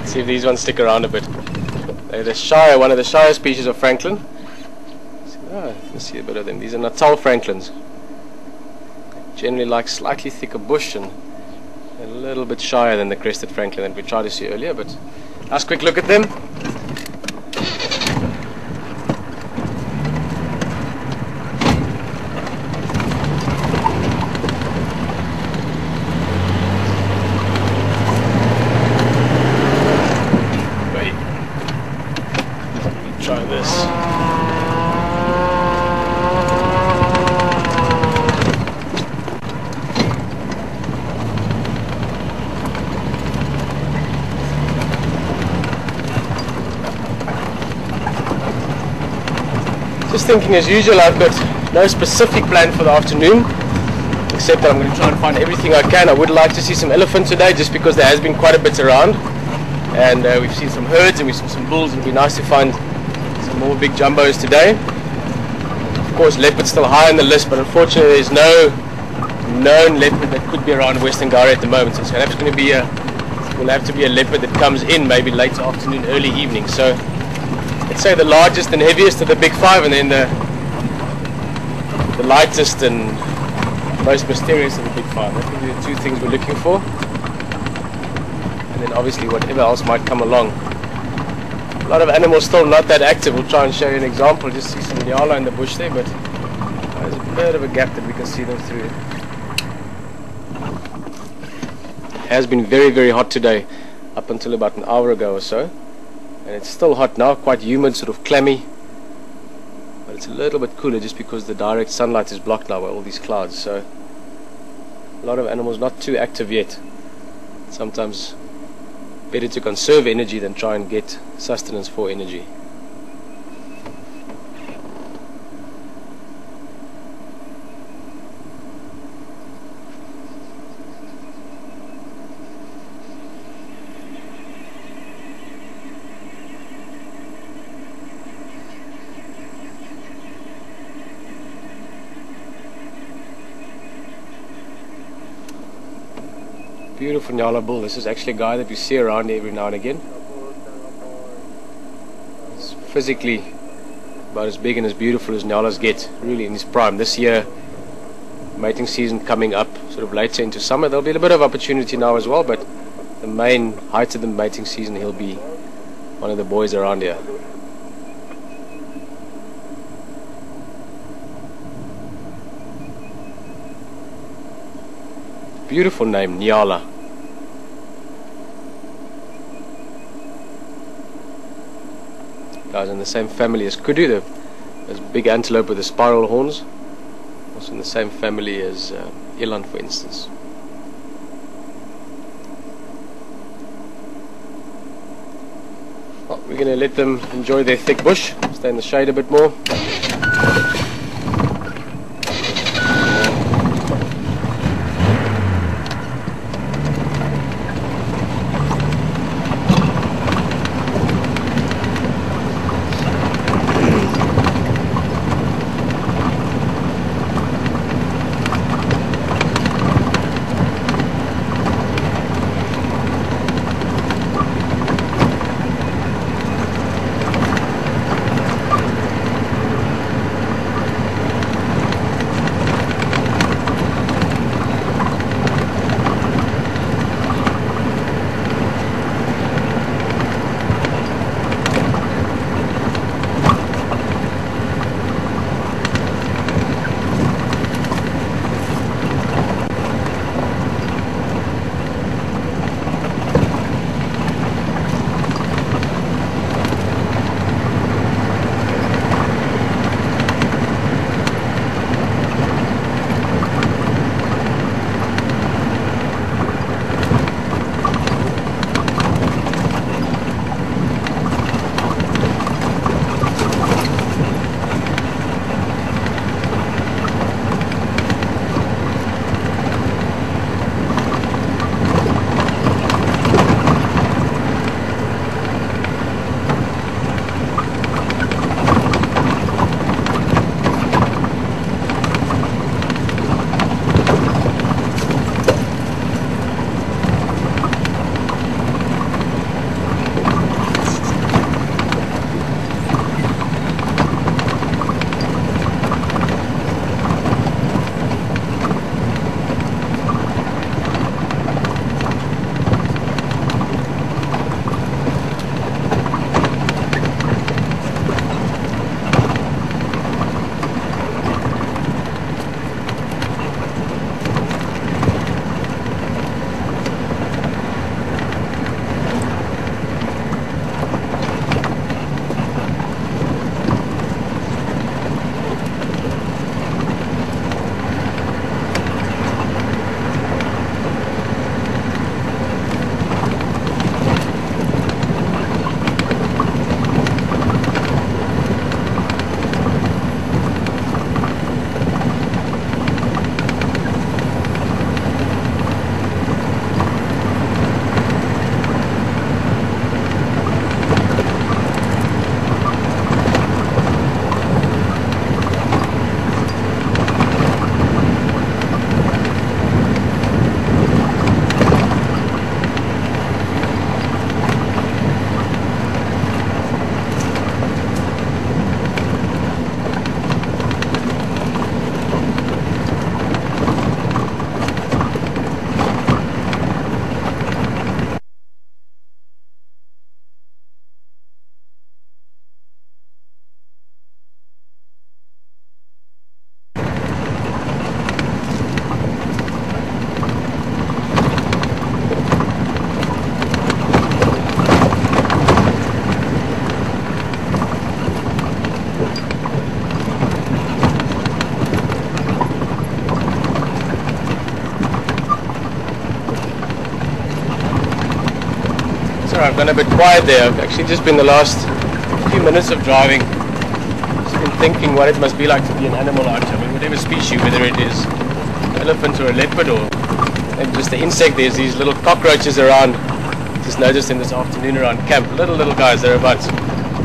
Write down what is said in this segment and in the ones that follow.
Let's see if these ones stick around a bit. They're the shyer, one of the shyer species of francolin. Let's see a bit of them. These are Natal francolins. Generally like slightly thicker bush and a little bit shyer than the crested francolin that we tried to see earlier, but let's quick look at them. Try this. Just thinking as usual, I've got no specific plan for the afternoon, except that I'm going to try and find everything I can. I would like to see some elephant today, just because there has been quite a bit around, and we've seen some herds and we've seen some bulls. It would be nice to find some more big jumbos today. Of course, leopard's still high on the list, but unfortunately there's no known leopard that could be around Western Ghana at the moment. So it's going will have to be a leopard that comes in maybe late afternoon, early evening. So let's say the largest and heaviest of the big five, and then the lightest and most mysterious of the big five. That's going to be the two things we're looking for. And then obviously whatever else might come along. A lot of animals still not that active. We'll try and show you an example. Just see some Nyala in the bush there, but there's a bit of a gap that we can see them through. It has been very, very hot today, up until about an hour ago or so. And it's still hot now, quite humid, sort of clammy. But it's a little bit cooler just because the direct sunlight is blocked now by all these clouds. So a lot of animals not too active yet. Sometimes better to conserve energy than try and get sustenance for energy. Beautiful Nyala bull. This is actually a guy that we see around every now and again. It's physically about as big and as beautiful as Nyalas get, really in his prime. This year, mating season coming up sort of later into summer, there'll be a bit of opportunity now as well, but the main height of the mating season, he'll be one of the boys around here. Beautiful name, Nyala. Guys, in the same family as kudu, there's big antelope with the spiral horns. Also in the same family as eland, for instance. Well, we're going to let them enjoy their thick bush, stay in the shade a bit more. Sorry, I've gone a bit quiet there. I've actually just been the last few minutes of driving, just been thinking what it must be like to be an animal out here. I mean, whatever species, whether it is an elephant or a leopard or maybe just the insect. There's these little cockroaches around. Just noticed them this afternoon around camp. Little guys. They're about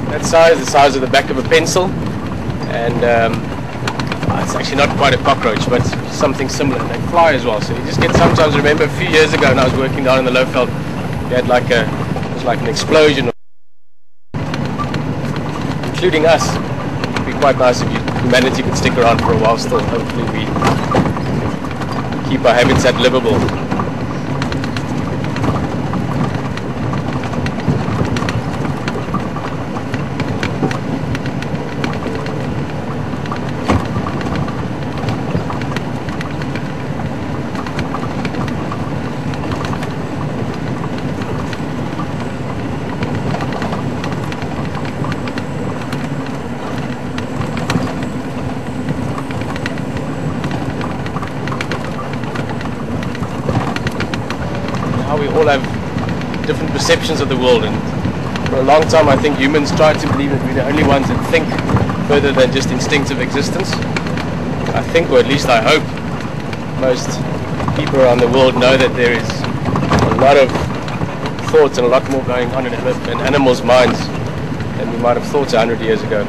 that size, the size of the back of a pencil, and it's actually not quite a cockroach, but something similar. They fly as well, so you just get sometimes. Remember a few years ago when I was working down in the Lowveld, we had like it was like an explosion, including us. It'd be quite nice if humanity could stick around for a while still. Hopefully we keep our habitat livable. We all have different perceptions of the world, and for a long time I think humans tried to believe that we're the only ones that think further than just instinctive existence. I think, or at least I hope, most people around the world know that there is a lot of thoughts and a lot more going on in animals' minds than we might have thought 100 years ago.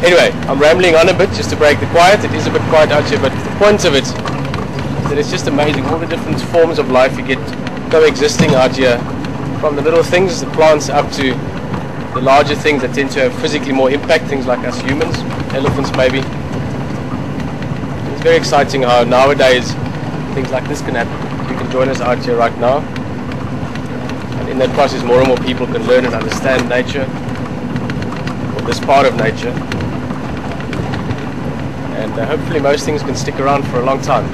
Anyway, I'm rambling on a bit just to break the quiet. It is a bit quiet out here, but the point of it is that it's just amazing all the different forms of life you get coexisting out here, from the little things, the plants, up to the larger things that tend to have physically more impact, things like us humans, elephants maybe. It's very exciting how nowadays things like this can happen. You can join us out here right now, and in that process more and more people can learn and understand nature, or this part of nature, and hopefully most things can stick around for a long time.